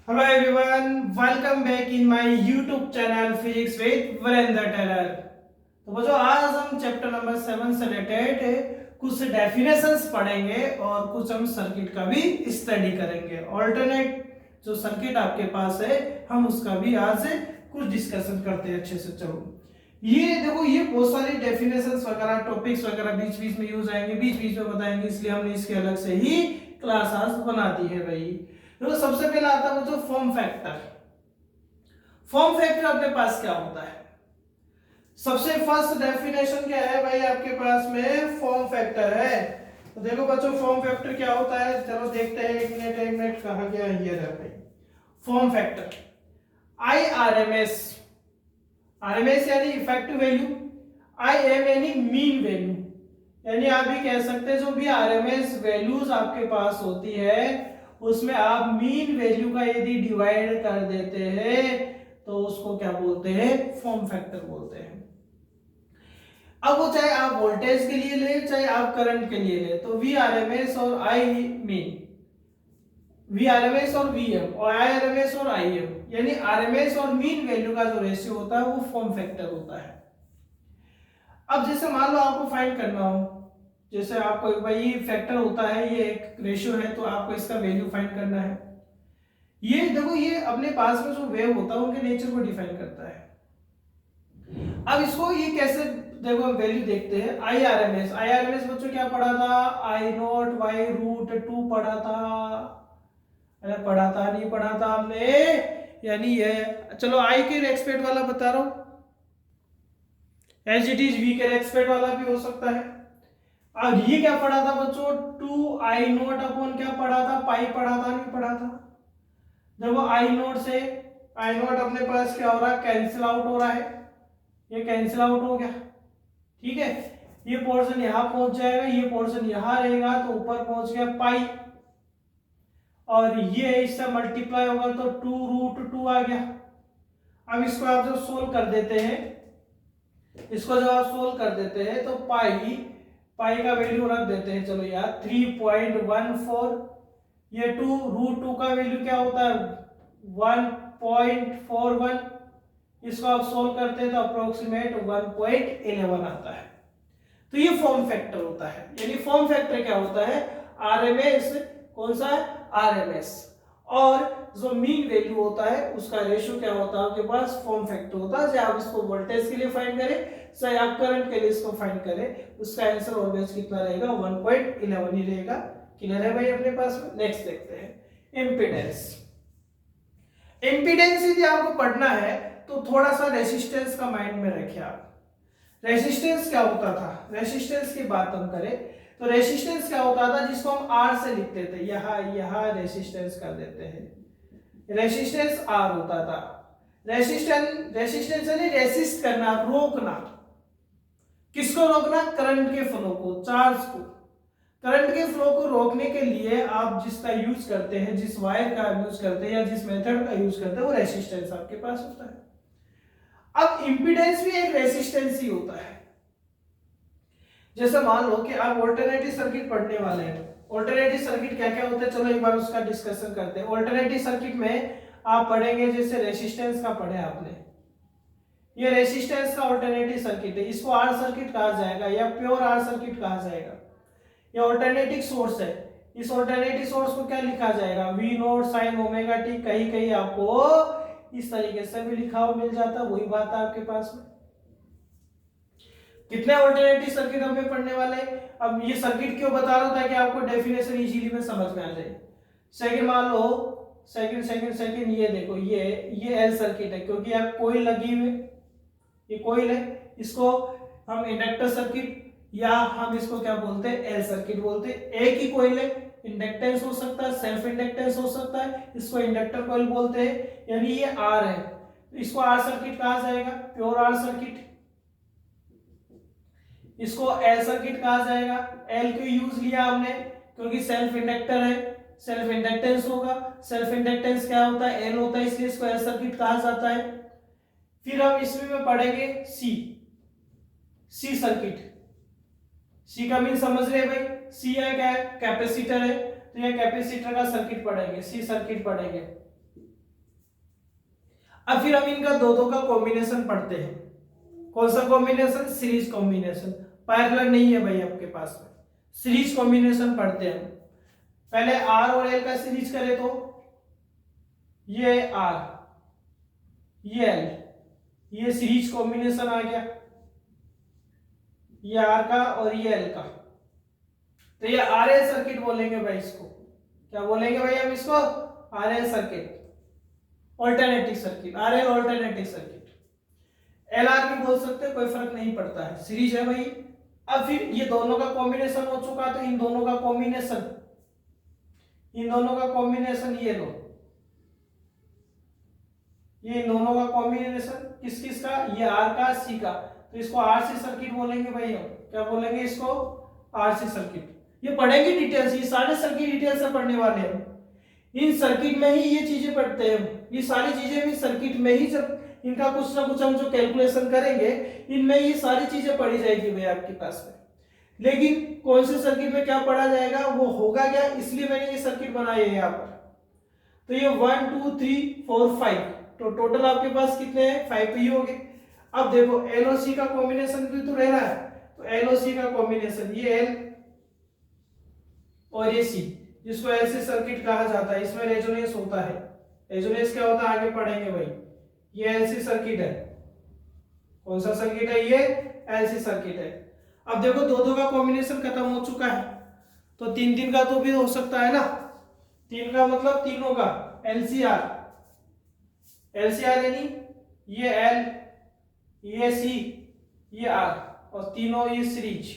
Hello everyone, welcome back in my YouTube channel Physics with Virendra Taylor। तो बच्चों आज हम चैप्टर नंबर 7 से रिलेटेड कुछ डेफिनेशंस पढ़ेंगे और कुछ हम सर्किट का भी स्टडी करेंगे। ऑल्टरनेट जो सर्किट आपके पास है हम उसका भी आज कुछ डिस्कशन करते हैं अच्छे से। चलो ये देखो, ये बहुत सारी डेफिनेशंस वगैरह टॉपिक्स वगैरह बीच बीच में यूज आएंगे, बीच बीच में बताएंगे, इसलिए हमने इसके अलग से ही क्लास आज बना दी है भाई। तो सबसे पहला आता है जो फॉर्म फैक्टर। फॉर्म फैक्टर अपने पास क्या होता है? सबसे फर्स्ट डेफिनेशन क्या है भाई आपके पास में? फॉर्म फैक्टर है। तो देखो बच्चों, फॉर्म फैक्टर क्या होता है, चलो देखते हैं। एक मिनट कहा गया ये रहा भाई। फॉर्म फैक्टर आई आरएमएस यानी इफेक्टिव वैल्यू, आई एम यानी मीन वैल्यू, यानी आप भी कह सकते हैं जो भी आरएमएस वैल्यूज आपके पास होती है उसमें आप मीन वैल्यू का यदि डिवाइड कर देते हैं तो उसको क्या बोलते हैं? फॉर्म फैक्टर बोलते हैं। अब वो चाहे आप वोल्टेज के लिए ले चाहे आप करंट के लिए ले, तो वी आरएमएस और आई मीन, वी आरएमएस और वी एम और आई आरएमएस और आई एम, यानी आरएमएस और मीन वैल्यू का जो रेशियो होता है वो फॉर्म फैक्टर होता है। अब जैसे मान लो आपको फाइंड करना हो, जैसे आपको भाई फैक्टर होता है, ये एक रेशियो है, तो आपको इसका वैल्यू फाइंड करना है। ये देखो, ये अपने पास में जो वेव होता है उनके नेचर को डिफाइन करता है। अब इसको ये कैसे देखो वैल्यू देखते हैं। आई आर एम एस बच्चों क्या पढ़ा था? आई नॉट बाई रूट 2 पढ़ा था। अरे पढ़ा था नहीं पढ़ा था हमने? यानी ये, चलो आई के रेस्पेक्ट वाला बता रहा हूं, एज इट इज वी के रेस्पेक्ट वाला भी हो सकता है। अब ये क्या पढ़ा था बच्चों? 2 आई नोट अपॉन क्या पढ़ा था? पाई पढ़ा था नहीं पढ़ा था? देखो आई नोट से आई नोट अपने पास क्या हो रहा है? कैंसिल आउट हो रहा है, ये कैंसिल आउट हो गया, ठीक है। ये पोर्शन यहां पहुंच जाएगा, ये पोर्शन यहां रहेगा, तो ऊपर पहुंच गया पाई, और ये इससे मल्टीप्लाई होगा तो 2√2 आ गया। अब इसको आप जब सोल्व कर देते हैं, इसको जब आप सोल्व कर देते हैं तो पाई का वैल्यू रख देते हैं, चलो यार 3.14, ये 2√2 का वैल्यू क्या होता है? 1.41, इसको आप सोल्व करते हैं तो अप्रोक्सीमेट 1.11 आता है। तो ये फॉर्म फैक्टर होता है। यानी फॉर्म फैक्टर क्या होता है? आरएमएस, कौन सा है? आरएमएस, और जो मीन वैल्यू होता है उसका रेशियो क्या होता है आपके पास? फॉर्म फैक्टर होता है। चाहे आप इसको वोल्टेज के लिए फाइंड करें चाहे आप करंट के लिए इसको फाइंड करें, उसका आंसर ऑलवेज कितना रहेगा? 1.11 ही रहेगा। क्लियर है भाई अपने पास में? नेक्स्ट देखते हैं इम्पीडेंस। इम्पीडेंस यदि आपको पढ़ना है तो थोड़ा सा रेसिस्टेंस का माइंड में रखिए आप। रेसिस्टेंस क्या होता था? रेसिस्टेंस की बात हम करें तो रेसिस्टेंस क्या होता था जिसको हम आर से लिखते थे, यहां रेसिस्टेंस कर देते हैं, रेसिस्टेंस आर होता था। रेसिस्टेंस यानी रेसिस्ट करना, रोकना। किसको रोकना? करंट के फ्लो को, चार्ज को। करंट के फ्लो को रोकने के लिए आप जिसका यूज करते हैं, जिस वायर का यूज करते हैं या जिस मेथड का यूज करते हैं वो रेसिस्टेंस आपके पास होता है। अब इंपीडेंस भी एक रेसिस्टेंस ही होता है। जैसे मान लो कि आप ऑल्टरनेटिव सर्किट पढ़ने वाले हैं। ऑल्टरनेटिव सर्किट क्या क्या होता है, चलो एक बार उसका डिस्कशन करते हैं। ऑल्टरनेटिव सर्किट में आप पढ़ेंगे, जैसे रेसिस्टेंस का पढ़े आपने, ये रेसिस्टेंस का ऑल्टरनेटिव सर्किट है, इसको आर सर्किट कहा जाएगा या प्योर आर सर्किट कहा जाएगा। ये ऑल्टरनेटिव सोर्स है, इस ऑल्टरनेटिव सोर्स को क्या लिखा जाएगा? V naught sine omega t. कहीं कहीं आपको इस तरीके से भी लिखा हुआ मिल जाता है, वही बात है आपके पास में। कितने ऑल्टरनेटिव सर्किट हमें पढ़ने वाले हैं? अब ये सर्किट क्यों बता रहा हूं? ताकि आपको डेफिनेशन इजीली में समझ में आ जाए। सेकंड मान लो, सेकंड ये देखो, ये एल सर्किट है, क्योंकि यहाँ कोईल लगी हुई, ये कोईल है, इसको हम इंडक्टर सर्किट या हम इसको क्या बोलते हैं? एल सर्किट बोलते हैं। एक ही कोईल है, इंडक्टेंस हो सकता है, सेल्फ इंडक्टेंस हो सकता है, इसको इंडक्टर कोईल बोलते हैं। यानी ये आर है, इसको आर सर्किट कहा जाएगा, प्योर आर सर्किट। इसको एल सर्किट कहा जाएगा। एल क्यों यूज लिया हमने? क्योंकि सेल्फ इंडक्टर है, सेल्फ इंडक्टेंस होगा। सेल्फ इंडक्टेंस क्या होता है? एल होता है, इसलिए इसको एल सर्किट कहा जाता है। फिर हम इसमें में पढ़ेंगे सी सर्किट। सी का मीन समझ रहे भाई? सी है क्या है? कैपेसिटर है, तो ये कैपेसिटर का सर्किट पढ़ेंगे, सी सर्किट पढ़ेंगे। अब फिर हम इनका दो दो का कॉम्बिनेशन पढ़ते हैं। कौन सा कॉम्बिनेशन? Series combination. पैरेलल नहीं है भाई आपके पास में, सीरीज कॉम्बिनेशन पढ़ते हैं। पहले आर और एल का सीरीज करें तो ये आर, ये एल, ये सीरीज कॉम्बिनेशन आ गया, ये आर का और ये एल का। तो ये आर एल सर्किट बोलेंगे भाई इसको। क्या बोलेंगे भाई हम इसको? R L circuit, alternative circuit, R L alternative circuit. L R भी बोल सकते हैं, कोई फर्क नहीं पड़ता है, सीरीज है भाई। अब फिर ये दोनों का कॉम्बिनेशन हो चुका, तो इन दोनों का कॉम्बिनेशन, इन दोनों का कॉम्बिनेशन ये लो, ये इन दोनों का कॉम्बिनेशन किस किस का? ये आर का, सी का, तो इसको आरसी सर्किट बोलेंगे भाई हम। क्या बोलेंगे इसको? RC circuit. ये पढ़ेंगे डिटेल्स, ये सारे सर्किट डिटेल से पढ़ने वाले हैं। इन सर्किट में ही ये चीजें पढ़ते हैं, ये सारी चीजें भी सर्किट में ही, जब इनका कुछ ना कुछ हम जो कैलकुलेशन करेंगे इनमें ये सारी चीजें पढ़ी जाएगी भाई आपके पास में। लेकिन कौन से सर्किट में क्या पढ़ा जाएगा वो होगा क्या, इसलिए मैंने ये सर्किट बनाई है यहाँ पर। तो ये 1 2 3 4 5, तो टोटल आपके पास कितने हैं? 5 तो ये हो गए। अब देखो एल और सी का कॉम्बिनेशन भी तो रह रहा है, तो एल और सी का कॉम्बिनेशन, ये एल और ये सी, जिसको एलसी सर्किट कहा जाता है। इसमें रेजोनेंस होता है। रेजोनेंस क्या होता है आगे पढ़ेंगे भाई। ये एलसी सर्किट है। कौन सा सर्किट है? ये एलसी सर्किट है। अब देखो दो दो का कॉम्बिनेशन खत्म हो चुका है, तो तीन तीन का तो भी हो सकता है ना। तीन का मतलब तीनों का, एलसीआर, एलसीआर यानी ये एल, ये सी, ये आर, और तीनों ये सीरीज,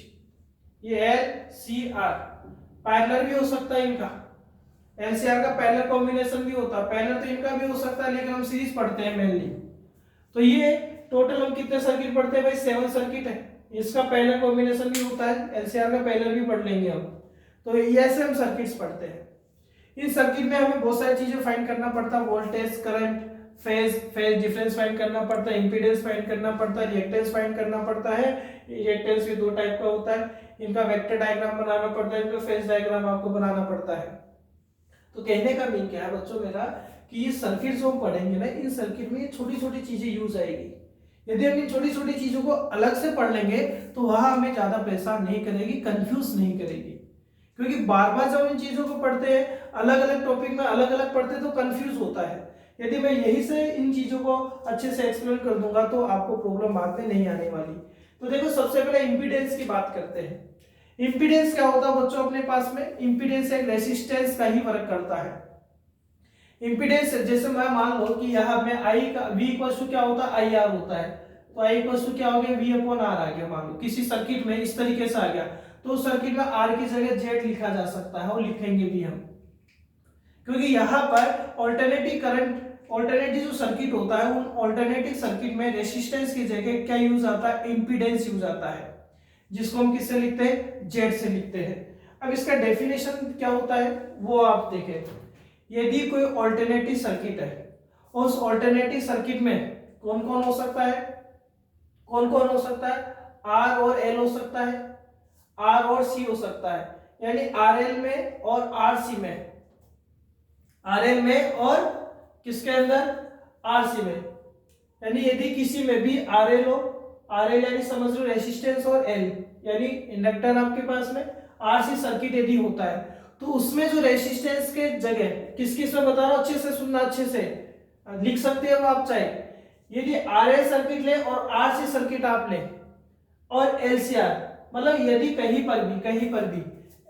ये एल सी आर। पैरेलल भी हो सकता है इनका, एलसीआर का पैरेलल कॉम्बिनेशन भी होता है। पैरेलल तो इनका भी हो सकता है, लेकिन हम सीरीज पढ़ते हैं मेनली। तो ये टोटल हम कितने सर्किट पढ़ते हैं भाई? 7 सर्किट है। इसका पैरेलल कॉम्बिनेशन भी होता है, एलसीआर का पैरेलल भी पढ़ लेंगे हम। तो ऐसे हम सर्किट्स पढ़ते हैं। इन सर्किट में हमें बहुत सारी चीजें फाइंड करना पड़ता है, voltage, current, phase difference find करना पड़ता है, इंपीडेंस फाइंड करना पड़ता है, रिएक्टेंस फाइंड करना पड़ता है। रिएक्टेंस भी दो टाइप का होता है, इनका वेक्टर डायग्राम बनाना पड़ता है, इनका फेज डायग्राम आपको बनाना पड़ता है। तो कहने का मीन क्या है बच्चों मेरा, कि ये सर्किट जो हम पढ़ेंगे ना, इन सर्किट में छोटी छोटी चीजें यूज आएगी। यदि हम इन छोटी छोटी चीजों को अलग से पढ़ लेंगे तो वह हमें ज्यादा परेशान नहीं करेगी, कंफ्यूज नहीं करेगी। क्योंकि बार बार जब इन चीजों को पढ़ते हैं, अलग अलग टॉपिक में अलग अलग पढ़ते हैं, तो कंफ्यूज होता है। यदि मैं यही से इन चीजों को अच्छे से एक्सप्लेन कर दूंगा तो आपको प्रॉब्लम बाद में नहीं आने वाली। तो देखो सबसे पहले इंपीडेंस की बात करते हैं। इंपीडेंस क्या होता है बच्चों अपने पास में? इंपीडेंस एक रेसिस्टेंस का ही वर्क करता है। इंपीडेंस जैसे मैं मान लो कि यहाँ में आई का v इक्वल टू क्या होता है? आई आर होता है। तो आई इक्वल टू क्या हो गया? v अपॉन आर आ गया। मान लो किसी सर्किट में इस तरीके से आ गया, तो उस सर्किट में आर की जगह जेड लिखा जा सकता है, और लिखेंगे भी हम, क्योंकि यहाँ पर ऑल्टरनेटिव करंट, ऑल्टरनेटिव जो सर्किट होता है, उन ऑल्टरनेटिव सर्किट में रेसिस्टेंस की जगह क्या यूज आता है? इंपीडेंस यूज आता है, जिसको हम किससे लिखते हैं? जेड से लिखते हैं। अब इसका डेफिनेशन क्या होता है वो आप देखें। यदि कोई ऑल्टरनेटिव सर्किट है, उस ऑल्टरनेटिव सर्किट में कौन कौन हो सकता है? कौन कौन हो सकता है? आर और एल हो सकता है, आर और सी हो सकता है, यानी आर एल में और आर सी में, आर एल में और किसके अंदर? आर सी में। यानी यदि किसी में भी आर एल हो, आर एल यानी समझ लो रेसिस्टेंस, और एल यानी इंडक्टर आपके पास में, आर सी सर्किट यदि होता है, तो उसमें जो रेसिस्टेंस के जगह किस किस में बता रहा हूं, अच्छे से सुनना, अच्छे से लिख सकते हो आप चाहे। यदि आर एल सर्किट ले और आर सी सर्किट आप ले और एलसीआर, मतलब यदि कहीं पर भी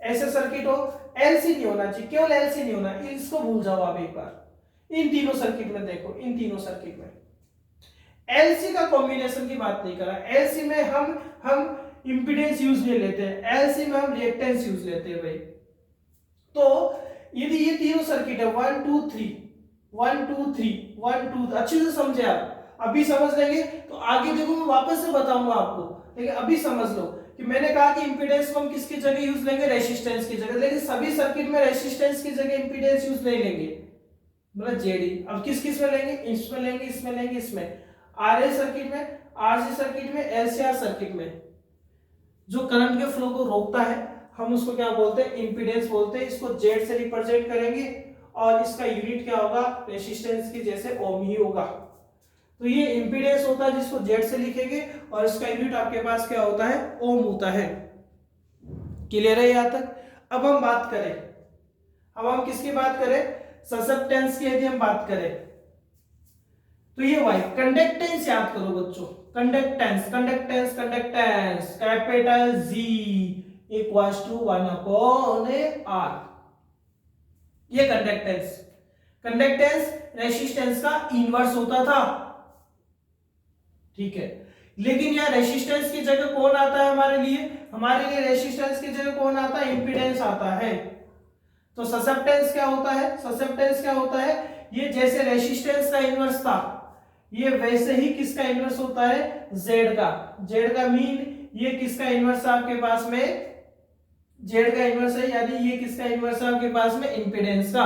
ऐसे सर्किट हो, एलसी नहीं होना चाहिए, केवल एलसी नहीं होना, इसको भूल जाओ आप एक बार। इन तीनों सर्किट में देखो, इन तीनों सर्किट में एलसी का कॉम्बिनेशन की बात नहीं कर रहा। एलसी में हम इंपीडेंस यूज नहीं लेते हैं, एलसी में हम रिएक्टेंस यूज लेते हैं भाई। तो यदि ये तीनों सर्किट है 1 2 3 1 2 3 1 2, अच्छे से समझे आप। अभी समझ लेंगे तो आगे देखो मैं वापस से बताऊंगा आपको, लेकिन अभी समझ लो कि मैंने कहा कि इंपीडेंस को हम किसकी जगह यूज लेंगे? रेसिस्टेंस की जगह। लेकिन सभी सर्किट में रेसिस्टेंस की जगह इंपीडेंस यूज नहीं लेंगे, मतलब जेडी। अब किस किस में लेंगे? इसमें लेंगे, इसमें लेंगे, इसमें। आरएल सर्किट में, आरसी सर्किट में, एलसीआर सर्किट में जो करंट के फ्लो को रोकता है हम उसको क्या बोलते हैं? इंपीडेंस बोलते हैं। इसको जेड से रिप्रेजेंट करेंगे और इसका यूनिट क्या होगा? रेसिस्टेंस की जैसे ओम ही होगा। तो ये इंपीडेंस होता है जिसको जेड से लिखेंगे और इसका यूनिट आपके पास क्या होता है, ओम होता है। क्लियर है यहाँ तक? अब हम बात करें, अब हम किसकी बात करें, ससेप्टेंस की यदि हम बात करें तो ये वाई कंडक्टेंस याद करो बच्चों, conductance conductance conductance capital G equals to 1/r। ये कंडक्टेंस, कंडक्टेंस रेसिस्टेंस का इनवर्स होता था, ठीक है। लेकिन यहाँ रेसिस्टेंस की जगह कौन आता है हमारे लिए, हमारे लिए रेसिस्टेंस की जगह कौन आता है, इंपीडेंस आता है। तो ससेप्टेंस क्या होता है, ससेप्टेंस क्या होता है, ये जैसे रेसिस्टेंस का इनवर्स था ये वैसे ही किसका इनवर्स होता है, जेड का। जेड का मीन ये किसका इनवर्स है आपके पास में, जेड का इनवर्स है, यानी ये किसका इनवर्स है आपके पास में, इंपीडेंस का।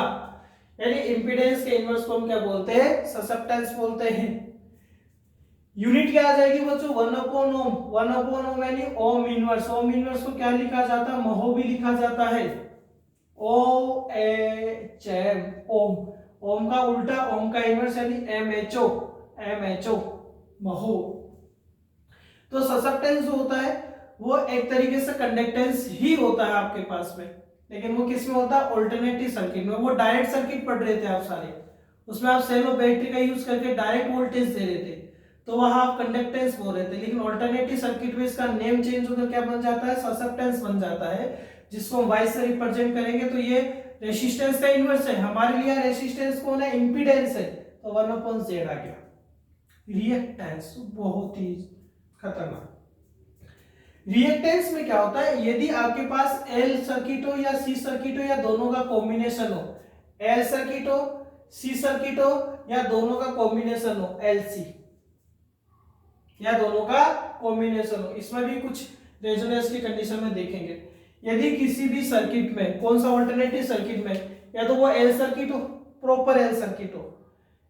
यानी इंपीडेंस के इनवर्स को हम क्या बोलते हैं, ससेप्टेंस बोलते हैं। यूनिट क्या आ जाएगी बच्चों, 1/ओम। 1/ओम यानी ओम इनवर्स। ओम इनवर्स को क्या लिखा जाता है, महो भी लिखा जाता है, ओ एच एम, ओम। ओम का उल्टा ओम का इनवर्स यानी M H O, M H O, mho. तो ससेप्टेंस जो होता है वो एक तरीके से कंडक्टेंस ही होता है आपके पास में, लेकिन वो किस में होता है, ऑल्टरनेटिव सर्किट में। वो डायरेक्ट सर्किट पढ़ रहे थे आप सारे, उसमें आप सेल और बैटरी का यूज करके डायरेक्ट वोल्टेज दे रहे थे, तो वहां आप कंडक्टेंस बोल रहे थे। लेकिन ऑल्टरनेटिव सर्किट में इसका नेम चेंज होकर क्या बन जाता है, ससेप्टेंस बन जाता है, जिसको हम वाई से रिप्रेजेंट करेंगे। तो ये रेसिस्टेंस का इनवर्स है, हमारे लिए रेसिस्टेंस कौन है, इंपीडेंस है, तो 1/z आ गया। रिएक्टेंस बहुत ही खतरनाक। रिएक्टेंस में क्या होता है, यदि आपके पास एल सर्किट हो या सी सर्किट हो या दोनों का कॉम्बिनेशन हो, एल सर्किट हो, सी सर्किट हो या दोनों का कॉम्बिनेशन हो, एलसी या दोनों का कॉम्बिनेशन हो, इसमें भी कुछ रेजोनेंस की कंडीशन में देखेंगे। यदि किसी भी सर्किट में, कौन सा ऑल्टरनेटिव सर्किट में, या तो वो एल सर्किट हो, प्रॉपर एल सर्किट हो,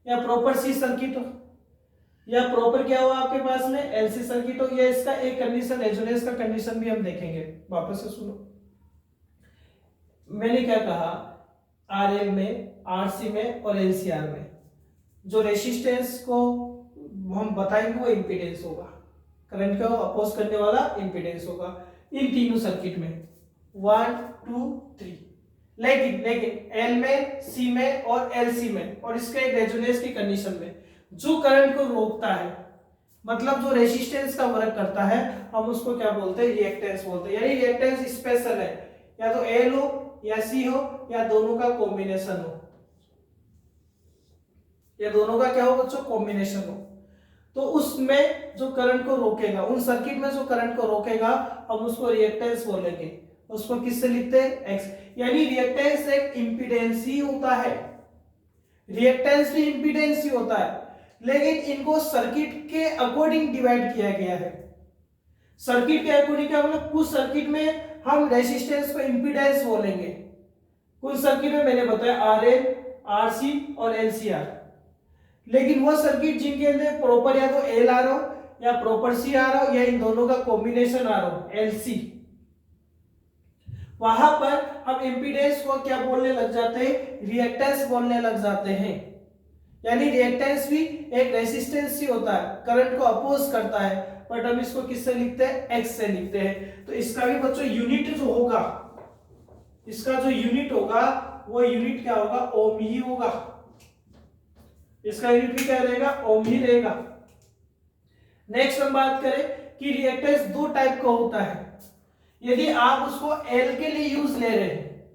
या प्रॉपर सी सर्किट हो, या प्रॉपर क्या हो आपके पास में एलसी सर्किट हो, या इसका एक कंडीशन रेजोनेंस का कंडीशन भी हम देखेंगे। वापस से सुनो, मैंने क्या कहा, आरएल में, आरसी में और एलसीआर में जो रेसिस्टेंस को हम बताएंगे वो इंपीडेंस होगा, करंट को अपोज करने वाला इंपीडेंस होगा इन तीनों सर्किट में, 1 2 3। लेकिन एल में, सी में और एलसी में और इसका एक रेजोनेंस की कंडीशन में जो करंट को रोकता है, मतलब जो रेसिस्टेंस का वर्क करता है, हम उसको क्या बोलते हैं, रिएक्टेंस बोलते हैं। यानी रिएक्टेंस स्पेशल है, या तो एल हो या सी हो या दोनों का कॉम्बिनेशन हो, या दोनों का क्या हो बच्चों, कॉम्बिनेशन हो। तो उसमें जो करंट को रोकेगा, उन सर्किट में जो करंट को रोकेगा, हम उसको रिएक्टेंस बोलेंगे। उसको किससे लिखते हैं, एक्स। यानी रिएक्टेंस एक इंपीडेंस ही होता है, रिएक्टेंस भी इंपीडेंस ही होता है, लेकिन इनको सर्किट के अकॉर्डिंग डिवाइड किया गया है। सर्किट के अकॉर्डिंग क्या, मतलब कुछ सर्किट में हम रेसिस्टेंस को इंपीडेंस बोलेंगे, कुछ सर्किट में मैंने बताया आरएल, आरसी और एलसीआर। लेकिन वो सर्किट जिनके अंदर प्रॉपर या तो एल आ रहा हो या प्रॉपर सी आ रहा हो या इन दोनों का कॉम्बिनेशन आ रहा हो, एलसी, वहां पर हम इंपीडेंस को क्या बोलने लग जाते हैं, रिएक्टेंस बोलने लग जाते हैं। यानी रिएक्टेंस भी एक रेसिस्टेंस ही होता है, करंट को अपोज करता है, बट हम इसको किससे लिखते हैं, एक्स से लिखते हैं। तो इसका भी बच्चों यूनिट जो होगा, इसका जो यूनिट होगा वो यूनिट क्या होगा, ओम ही होगा। इसका यूनिट भी क्या रहेगा, ओम ही रहेगा। नेक्स्ट हम बात करें कि रिएक्टेंस दो टाइप का होता है। यदि आप उसको एल के लिए यूज ले रहे हैं,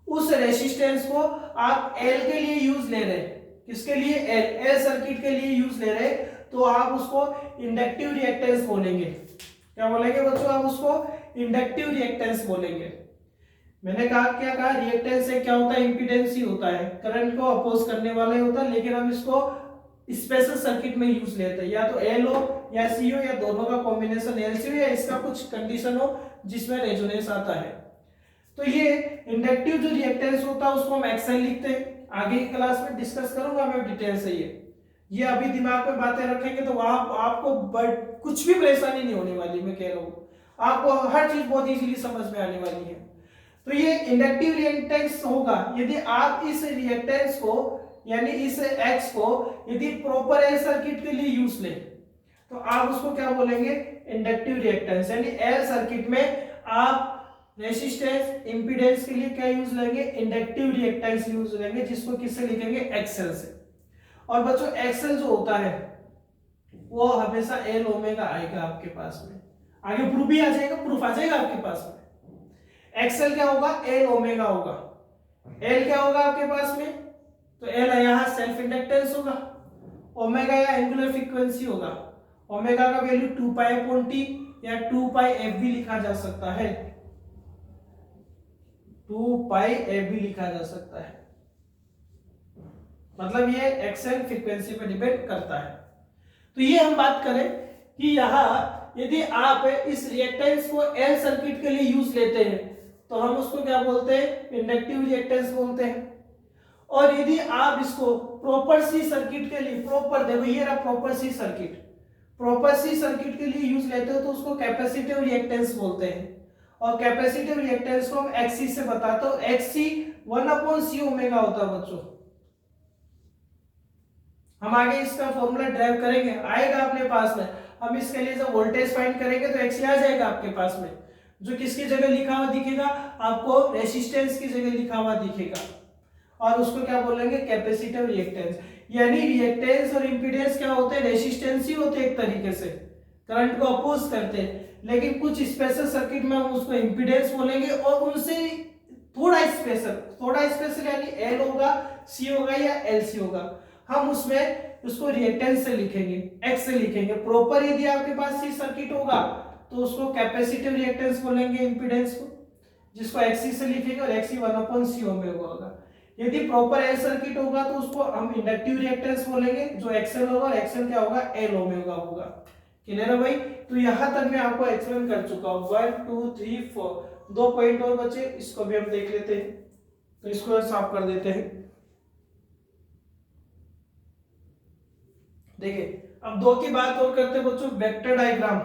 उस रेसिस्टेंस को आप एल के लिए यूज ले रहे हैं, किसके लिए, एल सर्किट के लिए यूज ले रहे, तो आप उसको इंडक्टिव रिएक्टेंस बोलेंगे। क्या बोलेंगे बच्चों, आप उसको इंडक्टिव रिएक्टेंस बोलेंगे। मैंने कहा, क्या कहा, रिएक्टेंस से क्या होता है, इंपीडेंस ही होता है, करंट को अपोज करने वाला ही होता है, लेकिन हम इसको स्पेशल सर्किट में यूज लेते हैं, या तो एल हो या सी हो या दोनों का कॉम्बिनेशन एलसी हो या इसका कुछ कंडीशन हो जिसमें रेजोनेंस आता है। तो ये इंडक्टिव जो रिएक्टेंस होता है उसको हम एक्सएल लिखते हैं। आगे की क्लास में डिस्कस करूंगा मैं डिटेल से ये अभी दिमाग में बातें रखेंगे तो वहां आपको कुछ भी परेशानी नहीं होने वाली, मैं कह रहा हूं आपको हर चीज बहुत इजीली समझ में आने वाली है। तो ये इंडक्टिव रिएक्टेंस होगा यदि आप इस रिएक्टेंस को यानी इस एक्स को यदि प्रॉपर एल सर्किट के लिए यूज लें तो आप उसको क्या बोलेंगे, इंडक्टिव रिएक्टेंस। यानी एल सर्किट में आप रेजिस्टेंस इंपीडेंस के लिए क्या यूज लेंगे, इंडक्टिव रिएक्टेंस यूज लेंगे, जिसको किससे लिखेंगे, एक्सएल से। और बच्चों एक्सएल जो होता है वो हमेशा एल ओमेगा आएगा आपके पास में, आगे प्रूफ भी आ जाएगा, प्रूफ आ जाएगा आपके पास में। एक्सएल क्या होगा, एल ओमेगा होगा। एल क्या होगा आपके पास में, तो एल यहाँ सेल्फ इंडक्टेंस होगा, ओमेगा या एंगुलर फ्रीक्वेंसी होगा। ओमेगा का वैल्यू 2 पाई अपॉन टी या 2 पाई एफ भी लिखा जा सकता है, 2 पाई एफ भी लिखा जा सकता है। मतलब ये एक्सएल फ्रीक्वेंसी पे डिपेंड करता है। तो ये हम बात करें कि यहाँ यदि आप इस रिएक्टेंस को एल सर्किट के लिए यूज लेते हैं तो हम उसको क्या बोलते हैं, इंडक्टिव रिएक्टेंस बोलते हैं। और यदि आप इसको प्रॉपर सी सर्किट के लिए, प्रॉपर देखो ये रहा proper C circuit, proper C circuit के लिए यूज लेते हो तो उसको कैपेसिटिव रिएक्टेंस बोलते हैं। और कैपेसिटिव रिएक्टेंस को हम एक्सी से बताते हो, एक्सी 1/c ओमेगा होता है बच्चों। हम आगे इसका फॉर्मूला ड्राइव करेंगे, आएगा अपने पास में। हम इसके लिए जब वोल्टेज फाइंड करेंगे तो एक्सी आ जाएगा आपके पास में, जो किसकी जगह लिखा हुआ दिखेगा आपको, रेसिस्टेंस की जगह लिखा हुआ दिखेगा। और उसको क्या बोलेंगे, कैपेसिटिव रिएक्टेंस। यानी रिएक्टेंस और इंपीडेंस क्या होते हैं, रेसिस्टेंस ही होते हैं एक तरीके से, करंट को अपोज करते हैं। लेकिन कुछ स्पेशल सर्किट में हम उसको इंपीडेंस बोलेंगे और उनसे थोड़ा स्पेशल यानी एल होगा, सी होगा या एल सी होगा, हम उसमें उसको रिएक्टेंस से लिखेंगे, एक्स से लिखेंगे। प्रॉपर यदि आपके पास सी सर्किट होगा तो उसको कैपेसिटिव रिएक्टेंस बोलेंगे इंपीडेंस को, जिसको एक्सी से लिखेंगे और एक्सी 1/c ओमेगा होगा। यदि प्रॉपर एल सर्किट होगा तो उसको हम इंडक्टिव रिएक्टेंस बोलेंगे, जो एक्सएल होगा, और एक्सएल क्या होगा, एल ओमेगा होगा। क्लियर है भाई? तो यहां तक मैं आपको एक्सप्लेन कर चुका हूं। 1 2 3 4 2 पॉइंट और बचे, इसको भी हम देख लेते हैं। तो इसको साफ कर देते हैं। देखिए अब दो की बात और करते हैं बच्चों, वेक्टर डायग्राम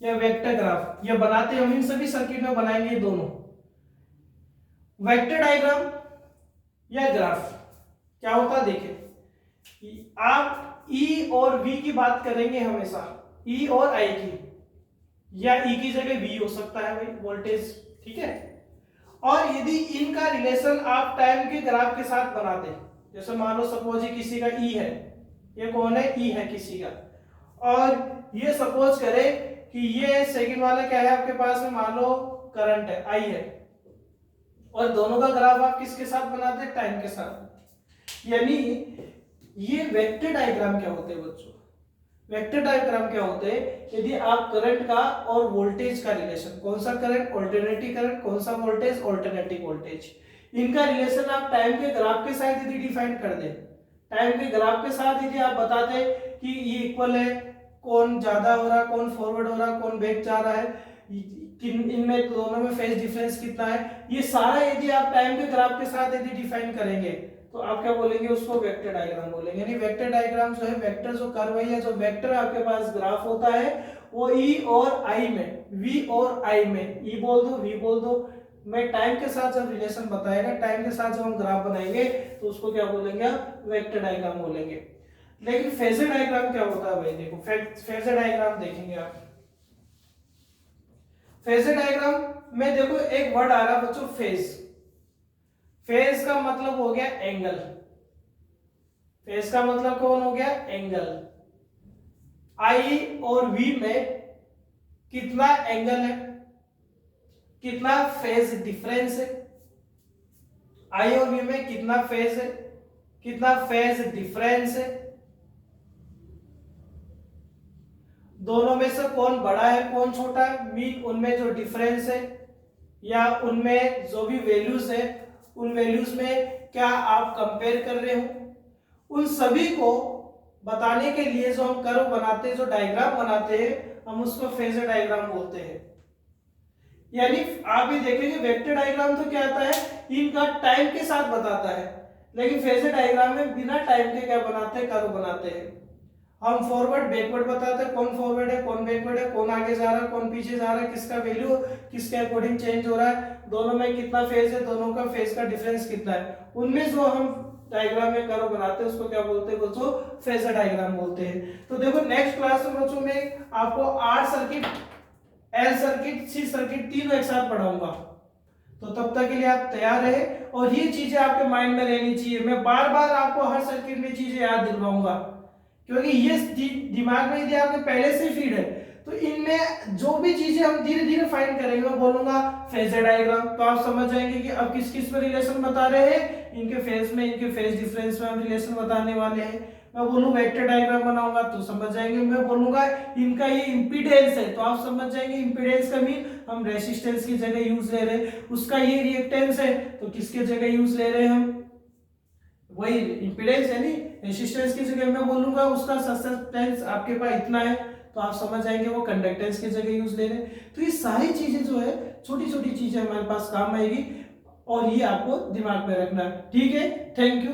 या वेक्टर ग्राफ। ये बनाते हम इन सभी सर्किट में बनाएंगे दोनों, वेक्टर डायग्राम या ग्राफ क्या होता है। देखिए आप E और V की बात करेंगे हमेशा, E और I की, या E की जगह V हो सकता है भाई, वोल्टेज, ठीक है। और यदि इनका रिलेशन आप टाइम के ग्राफ के साथ बनाते हैं, जैसे मान लो सपोज किसी का E है, ये कौन है, E है किसी का, और ये सपोज करें कि ये सेकंड वाला क्या है आपके पास में, मान लो करंट है, I है, और दोनों का ग्राफ आप किसके साथ बनाते हैं, टाइम के साथ। यानी ये वेक्टर डायग्राम क्या होते हैं बच्चों, वेक्टर डायग्राम क्या होते हैं, यदि आप करंट का और वोल्टेज का रिलेशन, कौन सा करंट, ऑल्टरनेटिव करंट, कौन सा वोल्टेज, ऑल्टरनेटिव वोल्टेज, इनका रिलेशन आप टाइम के ग्राफ के साथ यदि डिफाइन कर दें, टाइम के ग्राफ के साथ यदि आप बताते कि ये इक्वल है, कौन ज्यादा हो रहा, कौन फॉरवर्ड हो रहा, कौन बैक जा रहा है, इनमें दोनों में फेज डिफरेंस कितना है, ये सारा यदि आप टाइम के ग्राफ के साथ यदि डिफाइन करेंगे तो आप क्या बोलेंगे, उसको वेक्टर डायग्राम बोलेंगे। यानी वेक्टर डायग्राम जो है, वेक्टर जो कर्व है या जो वेक्टर आपके पास ग्राफ होता है वो E और I में, V और I में, E बोल दो, V बोल दो, मैं टाइम के साथ जब रिलेशन बताएगा, टाइम के साथ जब हम ग्राफ बनाएंगे तो उसको क्या बोलेंगे, आप वेक्टर डायग्राम बोलेंगे। लेकिन फेजर डायग्राम क्या होता है भाई, देखो फेजर डायग्राम देखेंगे आप। फेजर डायग्राम में देखो एक वर्ड आ रहा बच्चों, फेज। फेज का मतलब हो गया एंगल, फेज का मतलब कौन हो गया, एंगल। I और V में कितना एंगल है, कितना फेज डिफरेंस है, I और V में कितना फेज है, कितना फेज डिफरेंस है, दोनों में से कौन बड़ा है कौन छोटा है, मीन उनमें जो डिफरेंस है या उनमें जो भी वैल्यूज है उन वैल्यूज में क्या आप कंपेयर कर रहे हो, उन सभी को बताने के लिए जो हम कर्व बनाते हैं, जो डायग्राम बनाते हैं, हम उसको फेजर डायग्राम बोलते हैं। यानी आप ये देखेंगे वेक्टर डायग्राम तो क्या आता है, इनका टाइम के साथ बताता है, लेकिन फेजर डायग्राम में बिना टाइम के क्या बनाते हैं, कर्व बनाते हैं। हम फॉरवर्ड बैकवर्ड बताते हैं, कौन फॉरवर्ड है कौन बैकवर्ड है, कौन आगे जा रहा है कौन पीछे जा रहा है, किसका वैल्यू किसके अकॉर्डिंग चेंज हो रहा है, दोनों में कितना फेज है, दोनों का फेज का डिफरेंस कितना है, उनमें जो हम डायग्राम में कर्व बनाते हैं उसको क्या बोलते हैं बच्चों, फेजर डायग्राम बोलते हैं। तो देखो नेक्स्ट क्लास में बच्चों में आपको R circuit, L circuit, C circuit तीनों एक साथ पढ़ाऊंगा। तो तब तक के लिए आप तैयार रहे और ये चीजें आपके माइंड में रहनी चाहिए। मैं बार बार आपको हर सर्किट में चीजें याद दिलवाऊंगा, क्योंकि ये दिमाग में यदि आपके पहले से फीड है तो इनमें जो भी चीजें हम धीरे धीरे फाइंड करेंगे, मैं बोलूंगा फेजर डायग्राम, तो आप समझ जाएंगे कि अब किस किस में रिलेशन बता रहे हैं, इनके फेज में, इनके फेज डिफरेंस में हम रिलेशन बताने वाले हैं। मैं बोलूँ वेक्टर डायग्राम बनाऊंगा तो समझ जाएंगे, मैं बोलूंगा इनका ये इंपीडेंस है तो आप समझ जाएंगे इंपीडेंस का मीन हम रेसिस्टेंस की जगह यूज ले रहे हैं, उसका ये रिएक्टेंस है तो किसके जगह यूज ले रहे हैं हम, वही इंपीडेंस है, नहीं रेसिस्टेंस की जगह मैं बोलूंगा उसका ससेप्टेंस आपके पास इतना है तो आप समझ जाएंगे वो कंडक्टेंस की जगह यूज ले रहे हैं। तो ये सारी चीजें जो है छोटी छोटी चीजें हमारे पास काम आएगी और ये आपको दिमाग में रखना है। ठीक है, थैंक यू।